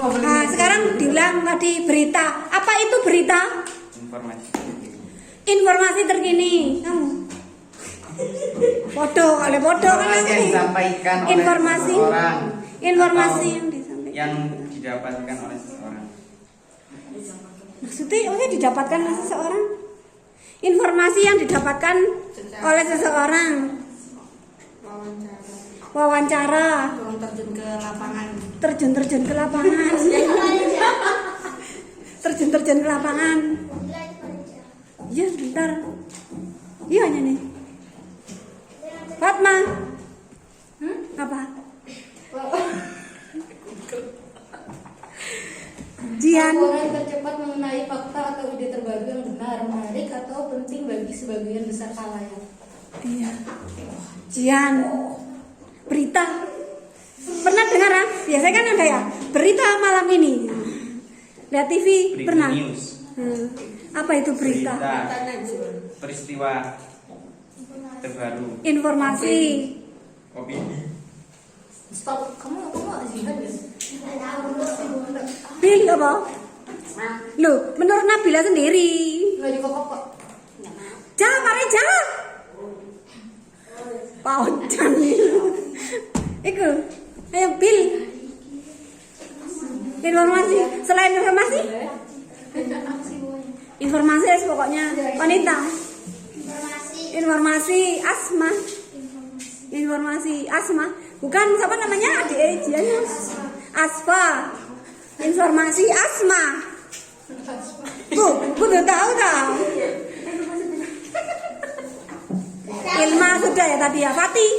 Nah, sekarang diulang tadi berita. Apa itu berita? Informasi. Informasi terkini. Kamu. Bodoh, kalau bodoh kan Informasi yang disampaikan oleh informasi. seseorang. Informasi Atau yang disampaikan. yang didapatkan oleh seseorang. Maksudnya didapatkan oleh seseorang. Informasi yang didapatkan oleh seseorang. Wawancara. Terjun ke lapangan. Terjun ke lapangan. terjun ke lapangan. Iya, sebentar. Iya hanya nih. Fatma. Apa? Jian. Laporan tercepat mengenai fakta atau ide terbaru yang benar, menarik atau penting bagi sebagian besar khalayak. Iya. Jian. Berita. Pernah dengar ya? Biasanya kan ada ya. Berita malam ini. Lihat TV Breaking pernah? news. Apa itu berita? Peristiwa terbaru. Informasi. Opini. Stop, kamu azihan ya? Bil apa? Loh, menurut Nabila sendiri. Nggak dikokok kok. Mari Paucan. Iku. Ayo Bil. Informasi. Selain informasi? Informasi pokoknya wanita. Informasi Asma. Informasi Asma. Bukan siapa namanya? Adik Jian. Asfa. Informasi Asma. Tuh, udah tahu dah. Ilma sudah ya tadi ya, Fatih.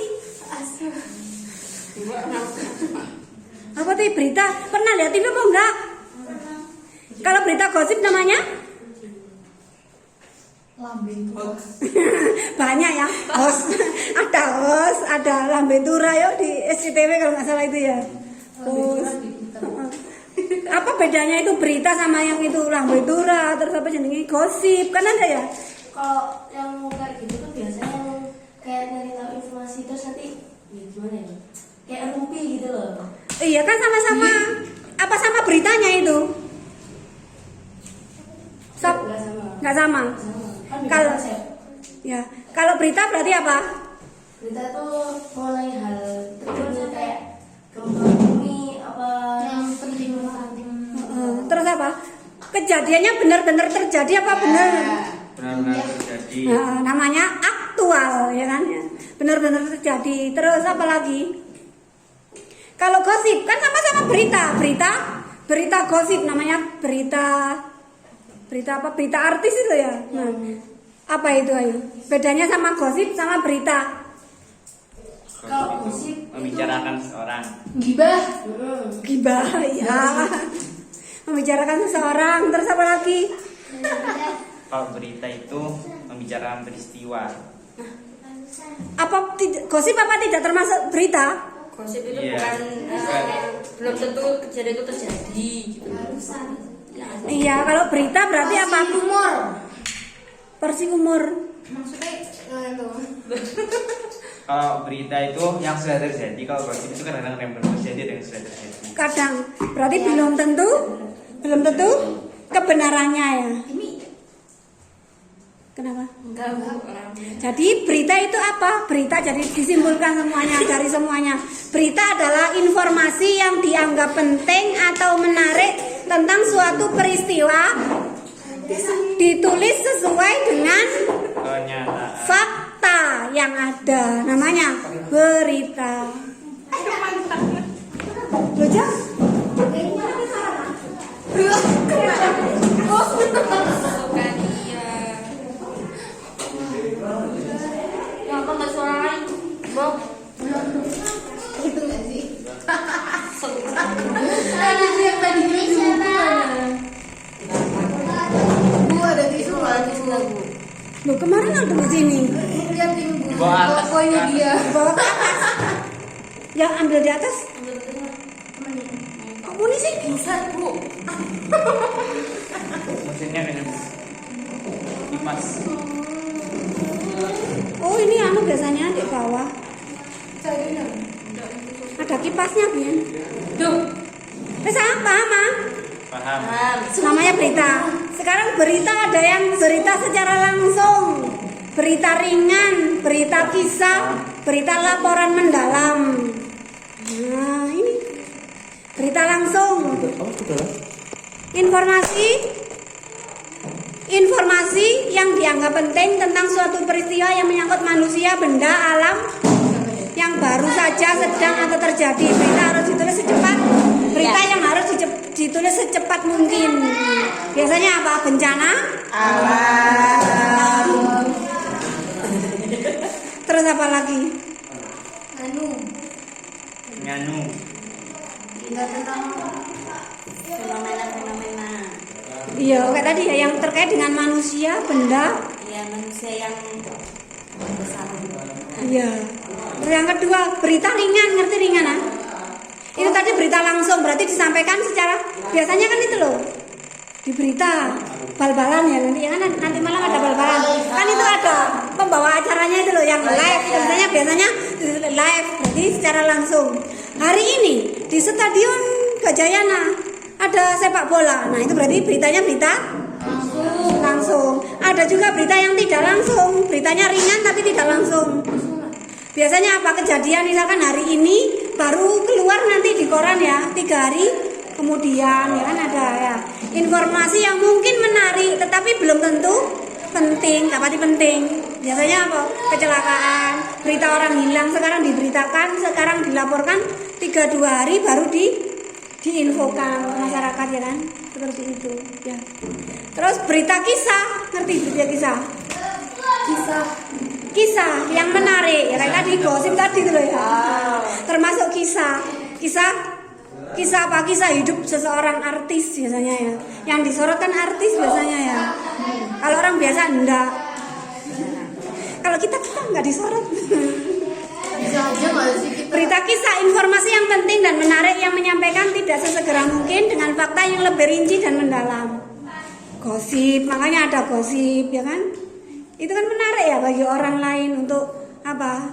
Apa tuh berita? Pernah lihat TV apa enggak? Kalau berita gosip namanya? Banyak ya. Host, ada Lambe Tura ya di SCTV kalau nggak salah itu ya. Terus apa bedanya itu berita sama yang itu Lambe Tura terus apa jenenge gosip kan ada ya? Kalau yang kayak gitu kan biasanya yang kayak nyari tahu informasi terus nanti ya gimana ya? Kayak rumpi gitu loh. Iya kan sama-sama. Apa sama beritanya itu? Nggak sama. Kalau kalau berita berarti apa? Berita tuh mulai hal terjadi kayak gempa bumi apa yang penting. Terus apa? Kejadiannya benar-benar terjadi apa benar? Benar-benar terjadi. Nah, namanya aktual ya kan? Benar-benar terjadi. Terus apa lagi? Kalau gosip kan sama-sama berita gosip namanya berita apa? Berita artis itu ya. Nah, apa itu ayo? Bedanya sama gosip sama berita. Kalau gosip Membicarakan seseorang. gibah Ya. Membicarakan seseorang. Terus apa lagi? Kalau berita itu membicarakan peristiwa. Gosip apa tidak termasuk berita? gosip itu Iya. bukan belum tentu kejadian itu terjadi gitu. Iya, kalau berita berarti apa? Umur Versi umur. maksudnya itu Kalau berita itu yang sudah terjadi, kalau gosip itu kadang-kadang yang belum terjadi dan yang sudah terjadi. Kadang berarti belum tentu kebenarannya ya. Kenapa? enggak Jadi berita itu apa? Berita jadi disimpulkan semuanya dari semuanya. Berita adalah informasi yang dianggap penting atau menarik tentang suatu peristiwa ditulis sesuai dengan Kenyataan. fakta yang ada. Namanya berita. Belajar? bukan iya apa nggak suara lain Bob itu nggak sih ada yang tadi bu ada tisu nggak tisu lagu Loh, kemarin ada di sini. lihat ini bu Bawa atas, pokoknya kan? dia Bawa ke atas. Yang ambil di atas. Kamu ini sih bisa bu Mesinnya kayaknya kipas. Oh, ini anu biasanya di bawah. saya Ada kipasnya, Bian. tuh paham ah? Paham. Namanya berita. Sekarang berita ada yang berita secara langsung, berita ringan, berita kisah, berita laporan mendalam. Nah ini berita langsung. Informasi yang dianggap penting tentang suatu peristiwa yang menyangkut manusia, benda, alam yang baru saja sedang atau terjadi. Berita harus ditulis secepat. Berita yang harus ditulis secepat mungkin. Biasanya apa? Bencana alam. Terus apa lagi? Nganu. Tentang fenomena-fenomena. Iya, kayak tadi ya yang terkait dengan manusia, benda. Ya, manusia yang besar. Iya. Terus yang kedua, berita ringan, ngerti ringan ah? Itu tadi berita langsung, berarti disampaikan secara biasanya kan itu loh. Di berita bal-balan ya nanti malam ada bal-balan. Kan itu ada pembawa acaranya itu loh yang live. Biasanya live, berarti secara langsung. Hari ini di Stadion Gajayana ada sepak bola. Nah, itu berarti beritanya berita langsung. Ada juga berita yang tidak langsung, beritanya ringan tapi tidak langsung. Biasanya apa kejadian misalkan hari ini baru keluar nanti di koran ya 3 hari kemudian ya kan ada ya informasi yang mungkin menarik tetapi belum tentu penting, kapati penting. Biasanya apa? Kecelakaan, berita orang hilang sekarang diberitakan, sekarang dilaporkan 3-2 hari baru diinfokan masyarakat ya kan, seperti itu ya. Terus berita kisah, ngerti berita kisah? Kisah yang menarik ya kayak tadi gosip tadi itu loh ya. Termasuk kisah apa? Kisah hidup seseorang artis biasanya ya. Yang disorotkan artis biasanya ya. Kalau orang biasa enggak. Kalau kita enggak disorot. Bisa aja nggak sih kita? Berita kisah, informasi yang penting dan menarik yang menyampaikan tidak sesegera mungkin dengan fakta yang lebih rinci dan mendalam. Gosip, makanya ada gosip ya kan? Itu kan menarik ya bagi orang lain untuk apa?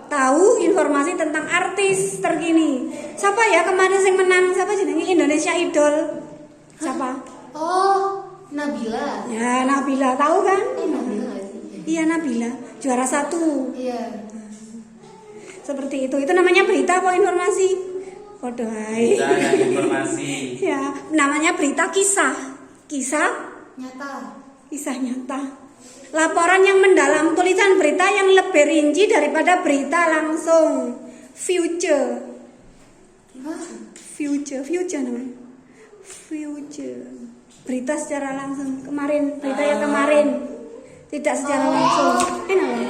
Tahu informasi tentang artis terkini. Siapa ya kemarin yang menang? Siapa jenenge Indonesia Idol? Siapa? Oh, Nabila. Ya Nabila, tahu kan? Nabila nggak sih? Iya Nabila, juara 1. Iya. Seperti itu. Itu namanya berita apa informasi? Waduh, hai. Berita dan informasi. Ya, namanya berita kisah. Kisah nyata. Laporan yang mendalam, tulisan berita yang lebih rinci daripada berita langsung. Future namanya. Future. Berita secara langsung. Berita yang kemarin. Tidak secara langsung. Enak.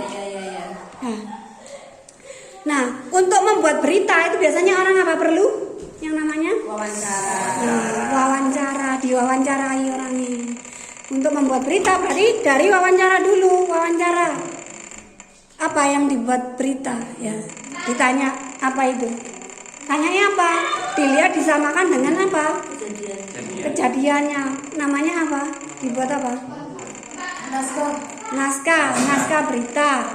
Nah, untuk membuat berita itu biasanya orang apa perlu? Yang namanya wawancara, diwawancarai orangnya. Untuk membuat berita berarti dari wawancara dulu, wawancara. Apa yang dibuat berita ya? Ditanya apa itu? Tanyanya apa? Dilihat disamakan dengan apa? Kejadiannya. Namanya apa? Dibuat apa? Naskah berita.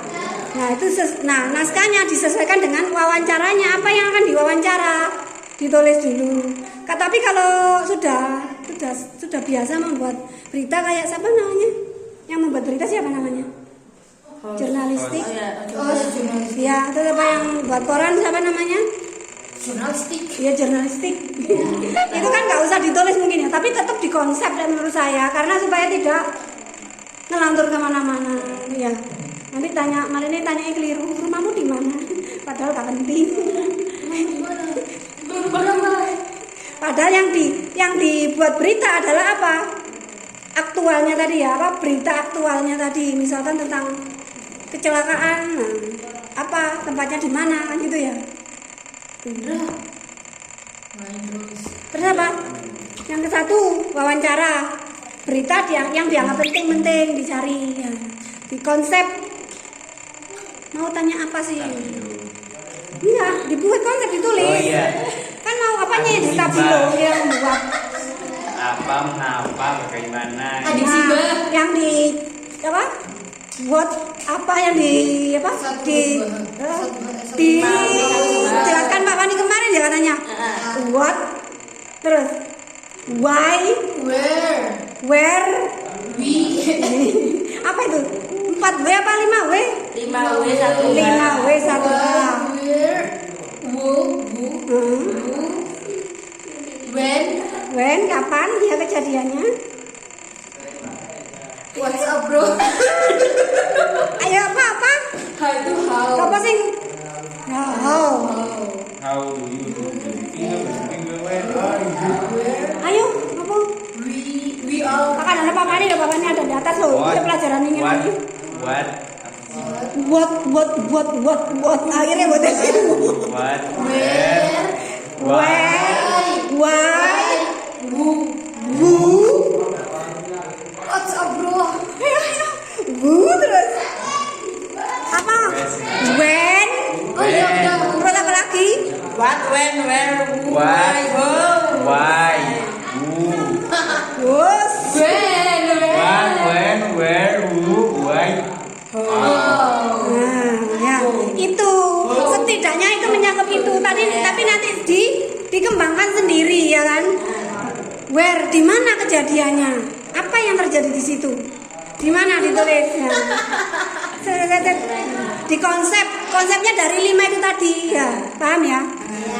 Nah, itu naskahnya disesuaikan dengan wawancaranya. Apa yang akan diwawancara? Ditulis dulu. Tapi kalau sudah biasa membuat berita kayak siapa namanya? Yang membuat berita siapa namanya? Jurnalistik. Ya, itu apa yang buat koran siapa namanya? Jurnalistik. Iya, jurnalistik. Itu kan nggak usah ditulis mungkin ya, tapi tetap dikonsep dan menurut saya karena supaya tidak ngelantur kemana-mana. Ya. Nanti malah ini tanya keliru, rumahmu di mana? Padahal tak penting. Padahal yang dibuat berita adalah apa? Aktualnya tadi ya, apa berita aktualnya tadi, misalkan tentang kecelakaan, apa tempatnya di mana kan gitu ya. Terus apa? Yang ke satu wawancara, berita yang dianggap penting dicari, ya. Di konsep mau tanya apa sih? Iya, dibuat konsep ditulis. Oh iya. Kan mau apanya ya di tabilo yang membuat. Apa, mengapa, bagaimana. Yang di apa? Buat apa yang dijelaskan Pak Pani kemarin ya katanya. Buat Terus why, where, We. apa itu? 4W apa 5W? 5W 1H. 5W 1H. Where. When. When, kapan ya kejadiannya? What's up bro? Ayo apa? How to how. Apa sing? How? How do you do the finger when are you? Ayo, apa? We are. Akan ada papan ini, papannya ada di atas loh. Kita pelajaran ini lagi. What? Akhirnya buat itu. What? Why? Who? What's up bro? Ayo. Who terus? Apa? When? Oh iya udah. Terus apa lagi? What, when, where, who, What? why, who. Why? Who? Terus? What? When? Where? Who? Why? Nah, ya, itu setidaknya itu menyangkut itu tadi, tapi nanti dikembangkan sendiri ya kan. Where, di mana kejadiannya? Apa yang terjadi di situ? Di mana ditulisnya? Di konsepnya dari 5 itu tadi ya, paham ya?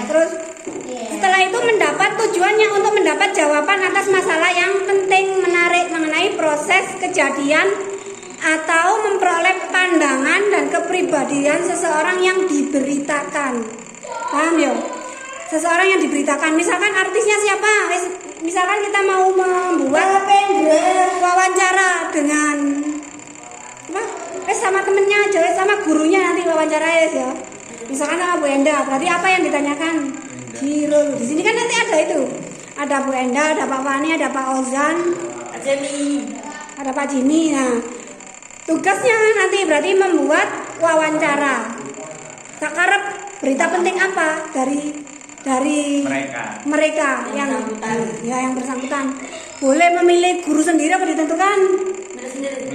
Terus setelah itu mendapat tujuannya untuk mendapat jawaban atas masalah yang penting menarik mengenai proses kejadian atau memperoleh pandangan dan kepribadian seseorang yang diberitakan. Paham ya? Seseorang yang diberitakan, misalkan artisnya siapa? Misalkan kita mau membuat wawancara dengan sama temennya aja, sama gurunya nanti wawancara ya. Misalkan sama Bu Enda, berarti apa yang ditanyakan? Giro. Di sini kan nanti ada itu. Ada Bu Enda, ada Pak Fani, ada Pak Ozan, ada Pak Jimmy. Nah, tugasnya nanti berarti membuat wawancara. Sakarep berita penting apa dari mereka yang bersangkutan. Boleh memilih guru sendiri apa ditentukan?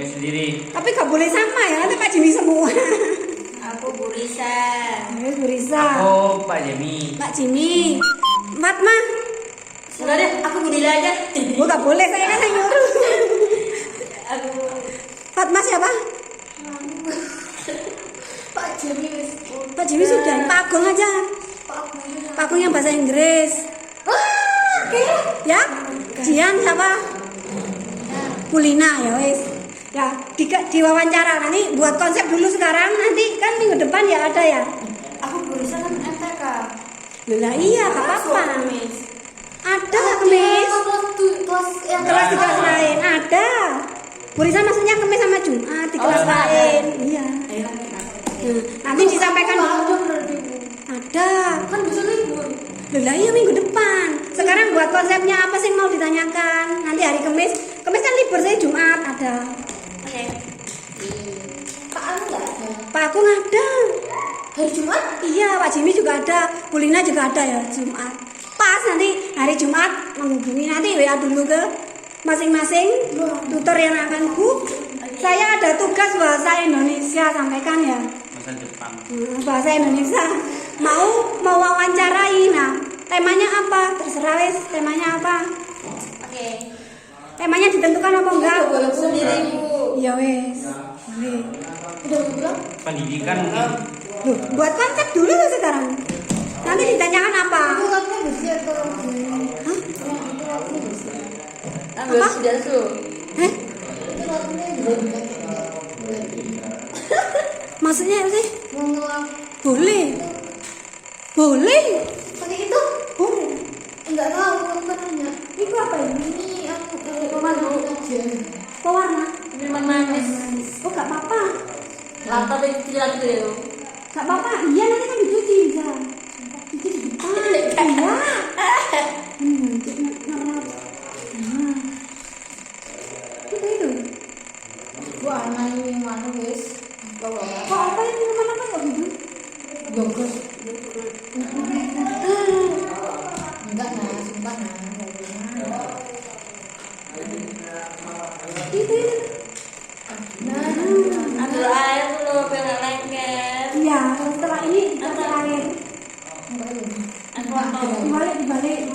Sendiri. Tapi gak boleh sama ya, nanti Pak Jimmy semua. Aku Bu Risa. Bu Risa. Aku Pak Jimmy. Pak Jimmy. Fatma. Sudah deh, aku Bu Dila aja. Oh gak boleh, saya kan yang nyuruh. Aku Fatma siapa? Pak Jimmy. Pak Jimmy sudah. Pak Agung aja. Pak Agung yang bahasa Inggris. Ya? Jian siapa? Kulina ya wes. Ya di wawancara nanti buat konsep dulu sekarang, nanti kan minggu depan ya ada ya. Aku Bu Risa kan MTK. Lah iya gak apa-apa. Ada kemis. Kelas di kelas lain ada. Bu Risa maksudnya kemis sama Jumat di kelas lain. Iya. Nanti disampaikan ada. Kan bisa libur. Lah iya minggu depan. Sekarang buat konsepnya apa sih mau ditanyakan? Nanti hari Kamis. Kamis kan libur, saya Jumat ada. Oke. Pak Anu nggak ada. Pak Agung ada. Hari Jumat? Iya, Pak Jimmy juga ada. Bulina juga ada ya Jumat. Pas nanti hari Jumat menghubungi, nanti WA dulu ke masing-masing tutor yang akan saya ada tugas bahasa Indonesia, sampaikan ya. Bahasa Jepang. Bahasa Indonesia. Mau wawancarai. Nah, temanya apa? Terserah wes, temanya apa? Oke. Temanya ditentukan apa enggak? Boleh sendiri Bu. Ya wes. Boleh. Udah pulang? Pendidikan mungkin. Loh, buat konsep dulu tuh sekarang. Nanti ditanyakan apa? Lapnya bersih atau Hah? Ambil Apa? sudah su. Eh? Maksudnya apa sih? Mau ngelap Boleh. Boleh. pakai itu? Boleh. Enggak tahu, aku kan nanya. Itu apa ini? Ini aku pewarna aja. Pewarna. Minuman manis. Oh, gak apa-apa. Lata itu lagi dulu. Gak apa-apa. Iya, nanti kan dicuci bisa. Dicuci di depan. Iya. Itu. Warna ini mana guys? Kok apa ini minuman apa kok gitu? Yogurt. Enggak nah, sumpah nah. Itu. Ambil air dulu biar nggak lengket. Iya, setelah ini kita air. Aku Dibalik.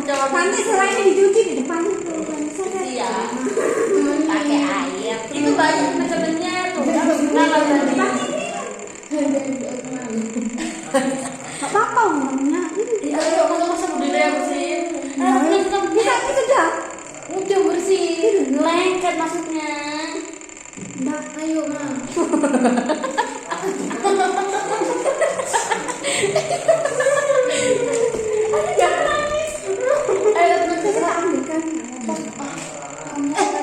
Coba Nanti selain dicuci di depan itu. iya. Pakai air. Itu banyak temen-temennya tuh. Kalau tadi. Gak apa-apa ngomongnya. Iya, ayo masa-masa udah deh bersihin. Bisa itu dah. Udah bersihin. Lengket maksudnya. Udah. Ayo, Ma. Jangan nangis. Ayo, Kita ambilkan.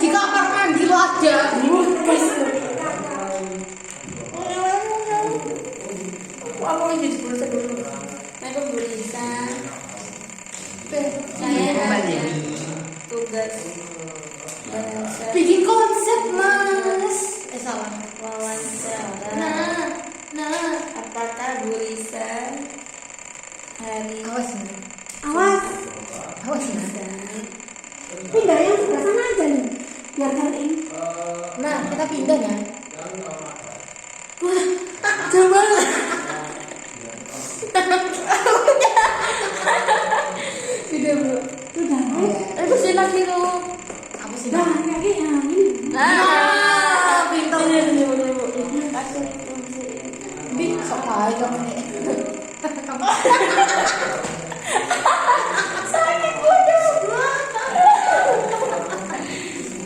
di kamar mandi lo aja. Aku lagi di bursa dulu. Aku bursa. Saya ada tugas bahasa. Bikin konsep, Mas. Salah. Wawancara. Nah, apakah Burisa hari Awas. bisa? Pindah yang sebelah sana aja nih. Biar kering. Nah, kita pindah ya. Wah, coba. Sudah, Bu. Sudah. Aku sih lagi tuh. Apa sih? Dah, kayaknya ini. Nah, pintar ini Bu. Kasih kunci. Bin sok aja kamu nih. Sakit bodoh.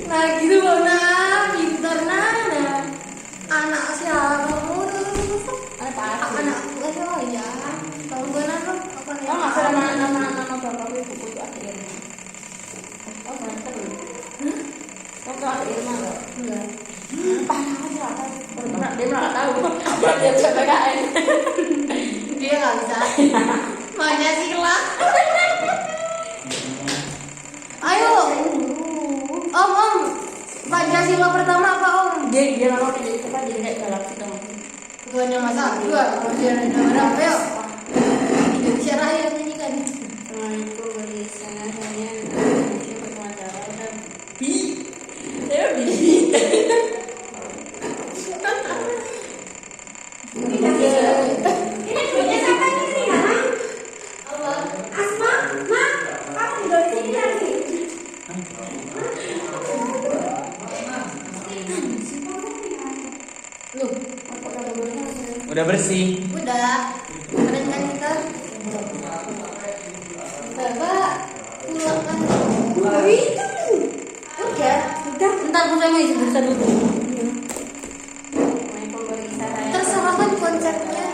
Nah, gitu loh, nah, pintar nah. Anak siapa kamu? Anak aku aja ya. Kalau gue apa nih? Oh, nggak salah nama bapak gue buku itu akhirnya. Oh, ternyata lu. Kau tahu akhirnya nggak? Enggak. Parah aja lah. Dia nggak tahu. Dia bisa PKN. Dia nggak bisa. Makanya sila. Ayo. Om. Pancasila pertama apa Om? Dia namanya jadi apa? Jadi kayak galaksi kamu. Ketuanya masa dua. Masih ada apa? Ayo. Indonesia Raya nyanyikan. Assalamualaikum Burisa. Saya Indonesia berwawancara dan saya bi. Ini punya siapa ini ya? Apa? Asma, Ma, kamu tidur di sini lagi. Loh, apa kata Burisa? Udah bersih. Udah. Keren kan kita? Bapak pulang kan? Oh, itu. Udah. Udah. Ntar aku sama isi bursa dulu. Assalamualaikum Burisa. Terserah kan konsepnya.